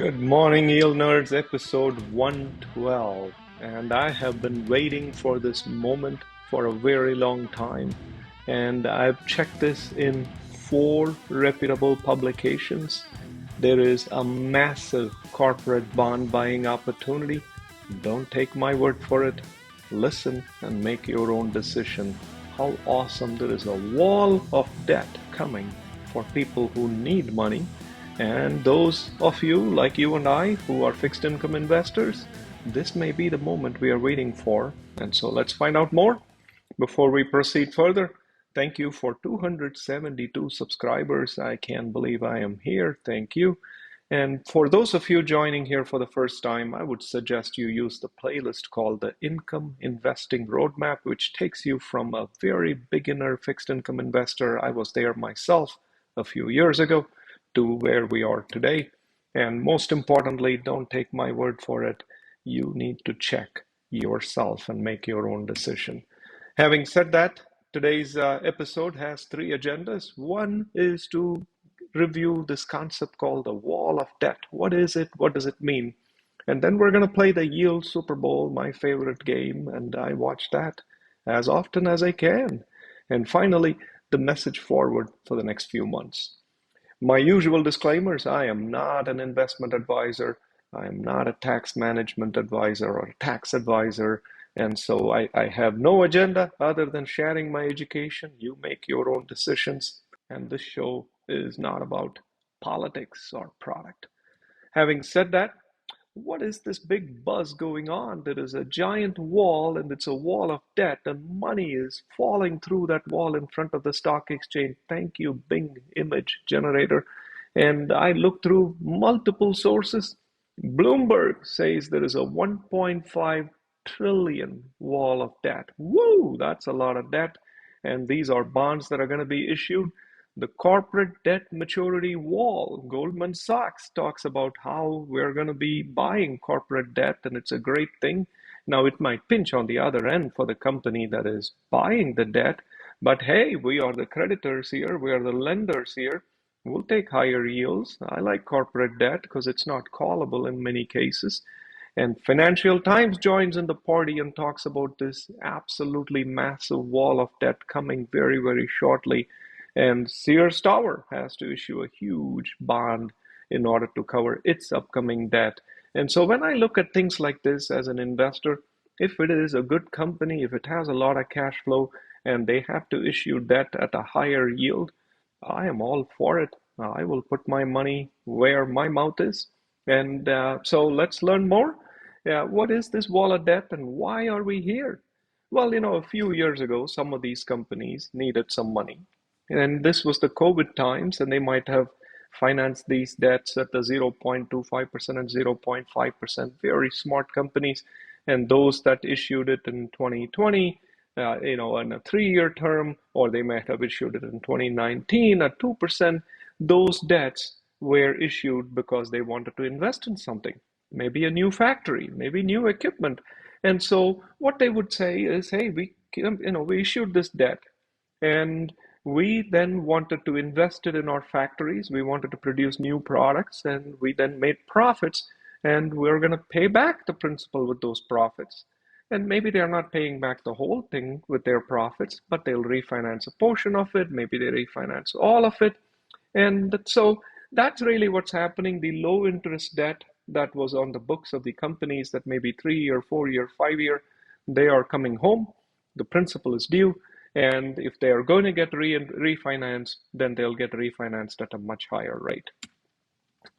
Good morning, Yield Nerds, episode 112. And I have been waiting for this moment for a very long time. And I've checked this in four reputable publications. There is a massive corporate bond buying opportunity. Don't take my word for it. Listen and make your own decision. How awesome! There is a wall of debt coming for people who need money, and those of you like you and I who are fixed income investors, this may be the moment we are waiting for. And so let's find out more. Before we proceed further, thank you for 272 subscribers. I can't believe I am here. Thank you. And for those of you joining here for the first time, I would suggest you use the playlist called the Income Investing Roadmap, which takes you from a very beginner fixed income investor. I was there myself a few years ago to where we are today. And most importantly, don't take my word for it. You need to check yourself and make your own decision. Having said that, today's episode has three agendas. One is to review this concept called the wall of debt. What is it? What does it mean? And then we're going to play the Yield Super Bowl, my favorite game, and I watch that as often as I can. And finally, the message forward for the next few months. My usual disclaimers: I am not an investment advisor. I am not a tax management advisor or a tax advisor. And so I have no agenda other than sharing my education. You make your own decisions. And this show is not about politics or product. Having said that, what is this big buzz going on? There is a giant wall, and it's a wall of debt, and money is falling through that wall in front of the stock exchange. Thank you, Bing image generator. And I looked through multiple sources. Bloomberg says there is a 1.5 trillion wall of debt. Woo, that's a lot of debt. And these are bonds that are going to be issued. The corporate debt maturity wall. Goldman Sachs talks about how we're going to be buying corporate debt, and it's a great thing. Now, it might pinch on the other end for the company that is buying the debt, but hey, we are the creditors here, we are the lenders here. We'll take higher yields. I like corporate debt because it's not callable in many cases. And Financial Times joins in the party and talks about this absolutely massive wall of debt coming very, very shortly. And Sears Tower has to issue a huge bond in order to cover its upcoming debt. And so when I look at things like this as an investor, if it is a good company, if it has a lot of cash flow, and they have to issue debt at a higher yield, I am all for it. I will put my money where my mouth is. And so let's learn more. What is this wall of debt and why are we here? Well, a few years ago, some of these companies needed some money. And this was the COVID times, and they might have financed these debts at the 0.25% and 0.5%. Very smart companies. And those that issued it in 2020, in a 3-year term, or they might have issued it in 2019 at 2%, those debts were issued because they wanted to invest in something, maybe a new factory, maybe new equipment. And so what they would say is, hey, we issued this debt, and we then wanted to invest it in our factories. We wanted to produce new products, and we then made profits, and we're going to pay back the principal with those profits. And maybe they're not paying back the whole thing with their profits, but they'll refinance a portion of it. Maybe they refinance all of it. And so that's really what's happening. The low interest debt that was on the books of the companies that maybe 3-year, 4-year, 5-year, they are coming home. The principal is due. And if they are going to get refinanced, then they'll get refinanced at a much higher rate.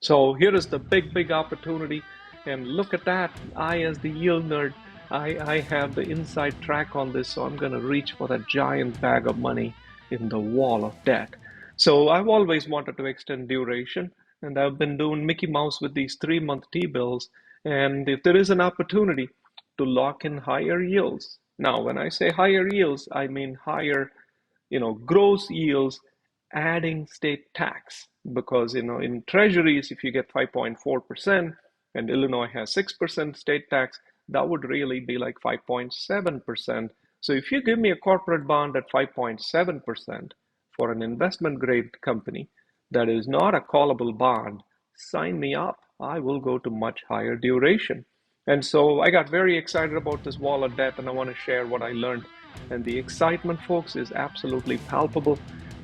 So here is the big, big opportunity. And look at that. I, as the yield nerd, I have the inside track on this. So I'm going to reach for that giant bag of money in the wall of debt. So I've always wanted to extend duration. And I've been doing Mickey Mouse with these 3-month T-bills. And if there is an opportunity to lock in higher yields. Now, when I say higher yields, I mean higher, gross yields, adding state tax. Because, in treasuries, if you get 5.4% and Illinois has 6% state tax, that would really be like 5.7%. So if you give me a corporate bond at 5.7% for an investment grade company that is not a callable bond, sign me up. I will go to much higher duration. And so I got very excited about this wall of debt, and I want to share what I learned. And the excitement, folks, is absolutely palpable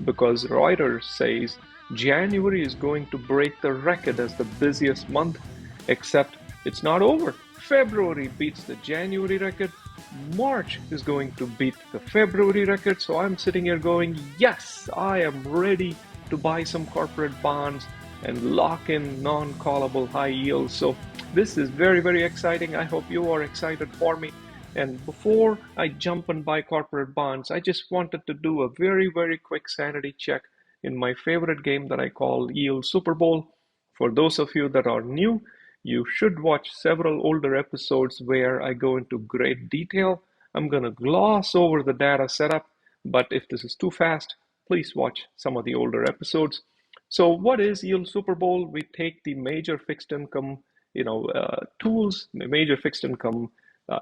because Reuters says January is going to break the record as the busiest month, except it's not over. February beats the January record. March is going to beat the February record. So I'm sitting here going, yes, I am ready to buy some corporate bonds and lock in non-callable high yields. So this is very, very exciting. I hope you are excited for me. And before I jump and buy corporate bonds, I just wanted to do a very, very quick sanity check in my favorite game that I call Yield Super Bowl. For those of you that are new, you should watch several older episodes where I go into great detail. I'm going to gloss over the data setup, but if this is too fast, please watch some of the older episodes. So what is Yield Super Bowl? We take the major fixed income, tools, major fixed income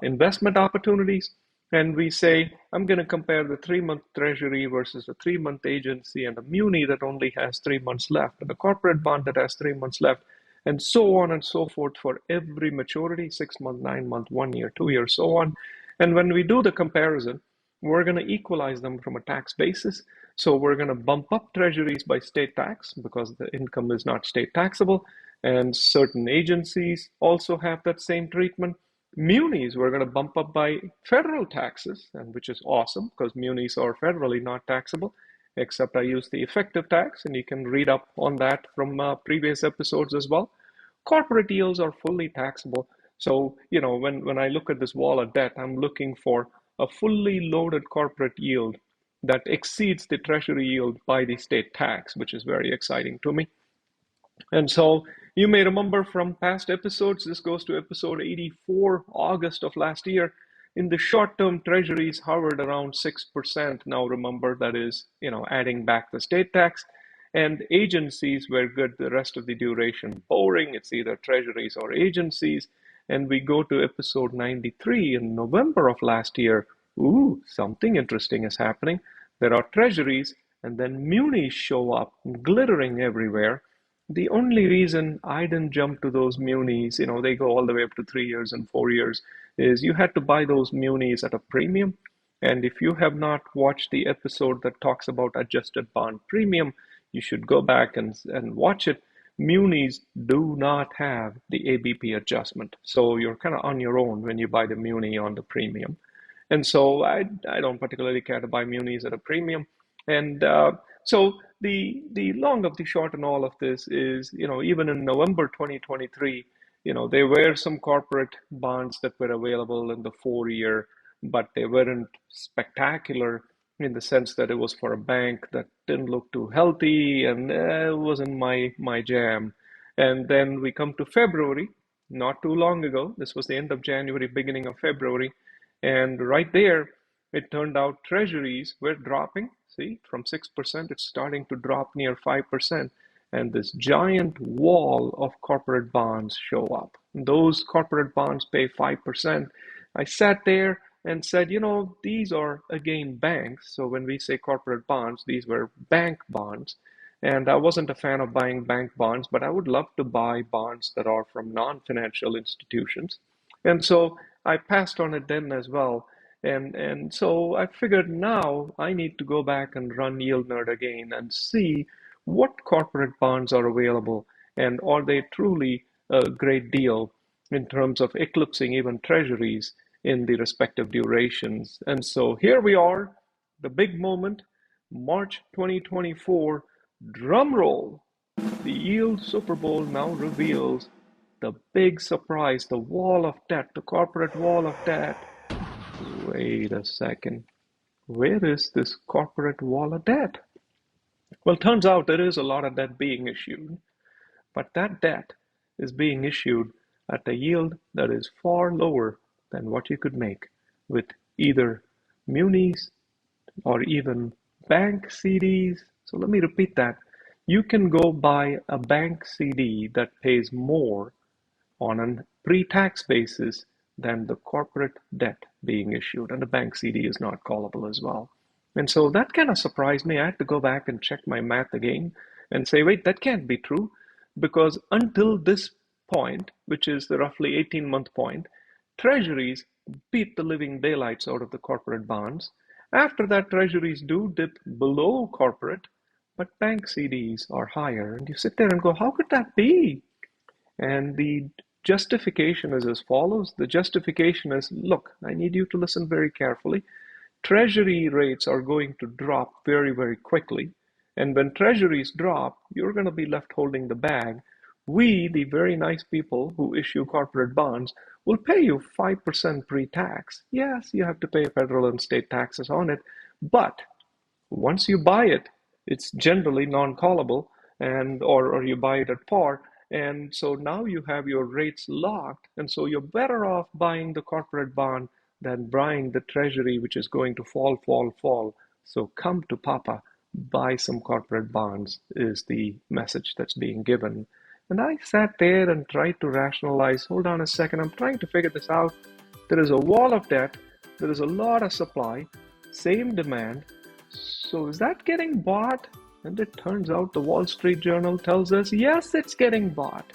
investment opportunities, and we say, I'm going to compare the 3-month treasury versus a 3-month agency and a muni that only has 3 months left, and a corporate bond that has 3 months left, and so on and so forth for every maturity, 6 month, 9 month, 1 year, 2 years, so on. And when we do the comparison, we're going to equalize them from a tax basis. So we're going to bump up treasuries by state tax because the income is not state taxable. And certain agencies also have that same treatment. Munis, we're going to bump up by federal taxes, and which is awesome because munis are federally not taxable, except I use the effective tax, and you can read up on that from previous episodes as well. Corporate yields are fully taxable. So, when I look at this wall of debt, I'm looking for a fully loaded corporate yield that exceeds the treasury yield by the state tax, which is very exciting to me. And so you may remember from past episodes, this goes to episode 84, August of last year. In the short term, treasuries hovered around 6%. Now remember, that is, adding back the state tax. And agencies were good the rest of the duration. Boring, it's either treasuries or agencies. And we go to episode 93 in November of last year. Ooh, something interesting is happening. There are treasuries, and then munis show up, glittering everywhere. The only reason I didn't jump to those munis, they go all the way up to 3 years and 4 years, is you had to buy those munis at a premium. And if you have not watched the episode that talks about adjusted bond premium, you should go back and watch it. Munis do not have the ABP adjustment. So you're kind of on your own when you buy the muni on the premium. And so I don't particularly care to buy munis at a premium. And so the long of the short in all of this is, even in November 2023, there were some corporate bonds that were available in the 4 year, but they weren't spectacular in the sense that it was for a bank that didn't look too healthy, and it wasn't my jam. And then we come to February, not too long ago. This was the end of January, beginning of February. And right there, it turned out treasuries were dropping. See, from 6%, it's starting to drop near 5%. And this giant wall of corporate bonds show up. Those corporate bonds pay 5%. I sat there and said, these are again banks. So when we say corporate bonds, these were bank bonds. And I wasn't a fan of buying bank bonds, but I would love to buy bonds that are from non-financial institutions. And so I passed on it then as well. And so I figured now I need to go back and run Yield Nerd again and see what corporate bonds are available, and are they truly a great deal in terms of eclipsing even treasuries in the respective durations. And so here we are, the big moment, March 2024, drum roll. The Yield Super Bowl now reveals the big surprise, the wall of debt, the corporate wall of debt. Wait a second. Where is this corporate wall of debt? Well, turns out there is a lot of debt being issued, but that debt is being issued at a yield that is far lower than what you could make with either munis or even bank CDs. So let me repeat that. You can go buy a bank CD that pays more on a pre-tax basis than the corporate debt being issued, and the bank CD is not callable as well. And so that kind of surprised me. I had to go back and check my math again and say, wait, that can't be true, because until this point, which is the roughly 18-month point, treasuries beat the living daylights out of the corporate bonds. After that, treasuries do dip below corporate, but bank CDs are higher. And you sit there and go, how could that be? And the justification is as follows. The justification is, look, I need you to listen very carefully. Treasury rates are going to drop very, very quickly. And when treasuries drop, you're going to be left holding the bag. We, the very nice people who issue corporate bonds, will pay you 5% pre-tax. Yes, you have to pay federal and state taxes on it, but once you buy it, it's generally non-callable, and or you buy it at par, and so now you have your rates locked, and so you're better off buying the corporate bond than buying the treasury, which is going to fall, fall, fall. So come to Papa, buy some corporate bonds, is the message that's being given. And I sat there and tried to rationalize, hold on a second, I'm trying to figure this out. There is a wall of debt, there is a lot of supply, same demand. So is that getting bought? And it turns out the Wall Street Journal tells us, yes, it's getting bought.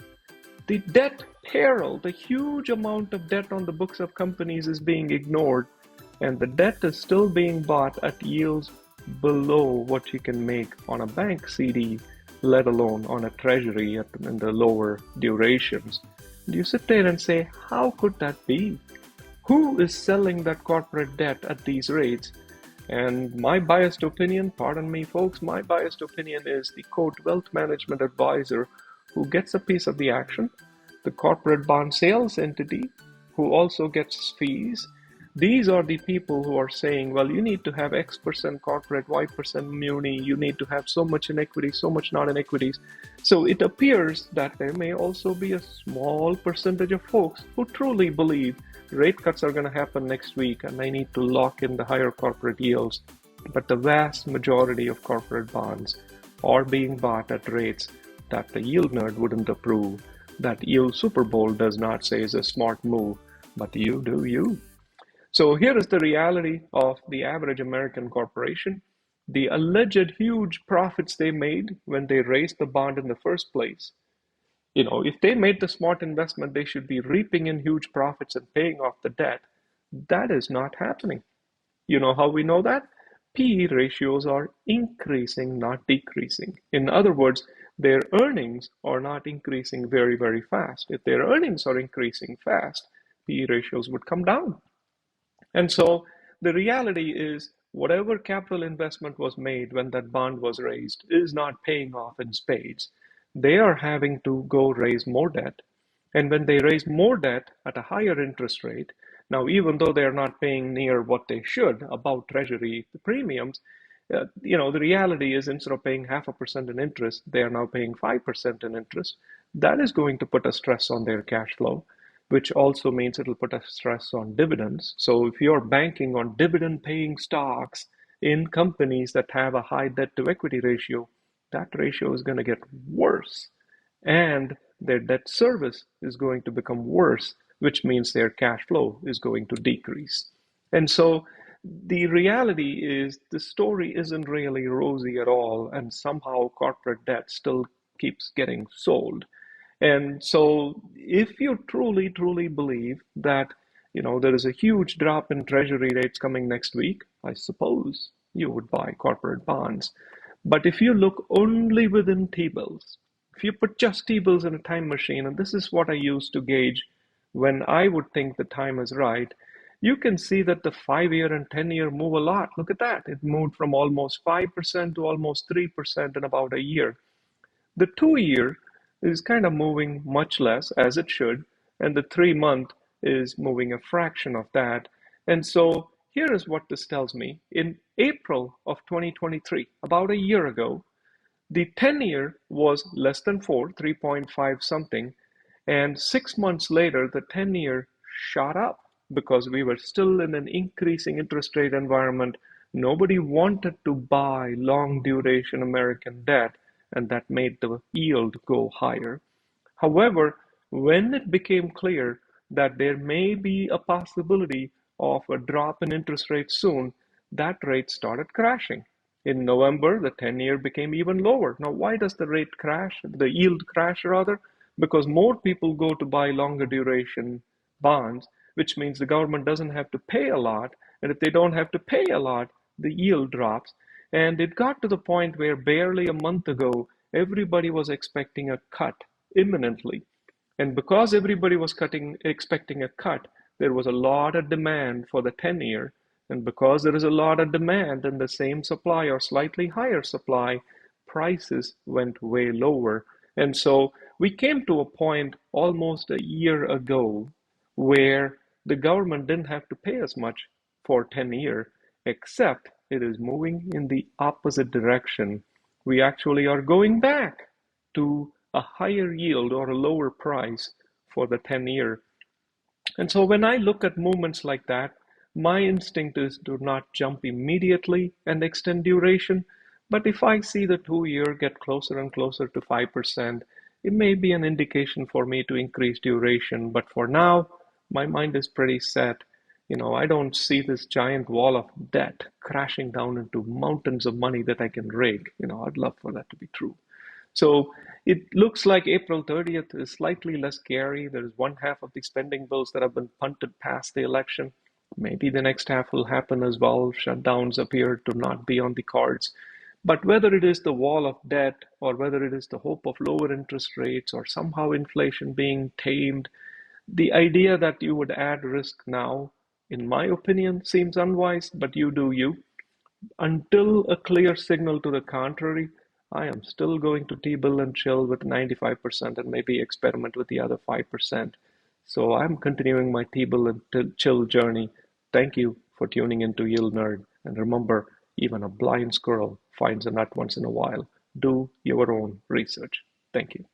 The debt peril, the huge amount of debt on the books of companies is being ignored, and the debt is still being bought at yields below what you can make on a bank CD, let alone on a treasury in the lower durations. And you sit there and say, how could that be? Who is selling that corporate debt at these rates? And my biased opinion, pardon me folks, my biased opinion is the quote wealth management advisor who gets a piece of the action, the corporate bond sales entity who also gets fees. These are the people who are saying, well, you need to have X% corporate, Y% muni, you need to have so much in equity, so much not in equities. So it appears that there may also be a small percentage of folks who truly believe rate cuts are going to happen next week and they need to lock in the higher corporate yields. But the vast majority of corporate bonds are being bought at rates that the yield nerd wouldn't approve, that yield superbowl does not say is a smart move, but you do you. So here is the reality of the average American corporation. The alleged huge profits they made when they raised the bond in the first place. You know, if they made the smart investment, they should be reaping in huge profits and paying off the debt. That is not happening. You know how we know that? PE ratios are increasing, not decreasing. In other words, their earnings are not increasing very, very fast. If their earnings are increasing fast, PE ratios would come down. And so the reality is whatever capital investment was made when that bond was raised is not paying off in spades. They are having to go raise more debt. And when they raise more debt at a higher interest rate, now even though they're not paying near what they should about treasury premiums, the reality is instead of paying 0.5% in interest, they are now paying 5% in interest. That is going to put a stress on their cash flow, which also means it'll put a stress on dividends. So if you're banking on dividend paying stocks in companies that have a high debt to equity ratio, that ratio is going to get worse. And their debt service is going to become worse, which means their cash flow is going to decrease. And so the reality is the story isn't really rosy at all, and somehow corporate debt still keeps getting sold. And so if you truly, truly believe that, there is a huge drop in treasury rates coming next week, I suppose you would buy corporate bonds. But if you look only within T-bills, if you put just T-bills in a time machine, and this is what I use to gauge when I would think the time is right, you can see that the 5-year and 10-year move a lot. Look at that. It moved from almost 5% to almost 3% in about a year. The 2-year is kind of moving much less, as it should, and the 3-month is moving a fraction of that. And so here is what this tells me. In April of 2023, about a year ago, the 10-year was less than 4, 3.5 something, and 6 months later, the 10-year shot up because we were still in an increasing interest rate environment. Nobody wanted to buy long duration American debt, and that made the yield go higher. However, when it became clear that there may be a possibility of a drop in interest rates soon, that rate started crashing. In November, the 10-year became even lower. Now, why does the yield crash rather? because more people go to buy longer duration bonds, which means the government doesn't have to pay a lot. And if they don't have to pay a lot, the yield drops. And it got to the point where barely a month ago, everybody was expecting a cut imminently. And because everybody was expecting a cut, there was a lot of demand for the 10-year. And because there is a lot of demand and the same supply or slightly higher supply, prices went way lower. And so we came to a point almost a year ago where the government didn't have to pay as much for 10-year, except it is moving in the opposite direction. We actually are going back to a higher yield or a lower price for the 10-year. And so when I look at movements like that, my instinct is to not jump immediately and extend duration. But if I see the 2-year get closer and closer to 5%, it may be an indication for me to increase duration. But for now, my mind is pretty set. I don't see this giant wall of debt crashing down into mountains of money that I can rake. I'd love for that to be true. So it looks like April 30th is slightly less scary. There's one half of the spending bills that have been punted past the election. Maybe the next half will happen as well. Shutdowns appear to not be on the cards. But whether it is the wall of debt or whether it is the hope of lower interest rates or somehow inflation being tamed, the idea that you would add risk now, in my opinion, seems unwise, but you do you. Until a clear signal to the contrary, I am still going to T-bill and chill with 95% and maybe experiment with the other 5%. So I'm continuing my T-bill and chill journey. Thank you for tuning into Yield Nerd. And remember, even a blind squirrel finds a nut once in a while. Do your own research. Thank you.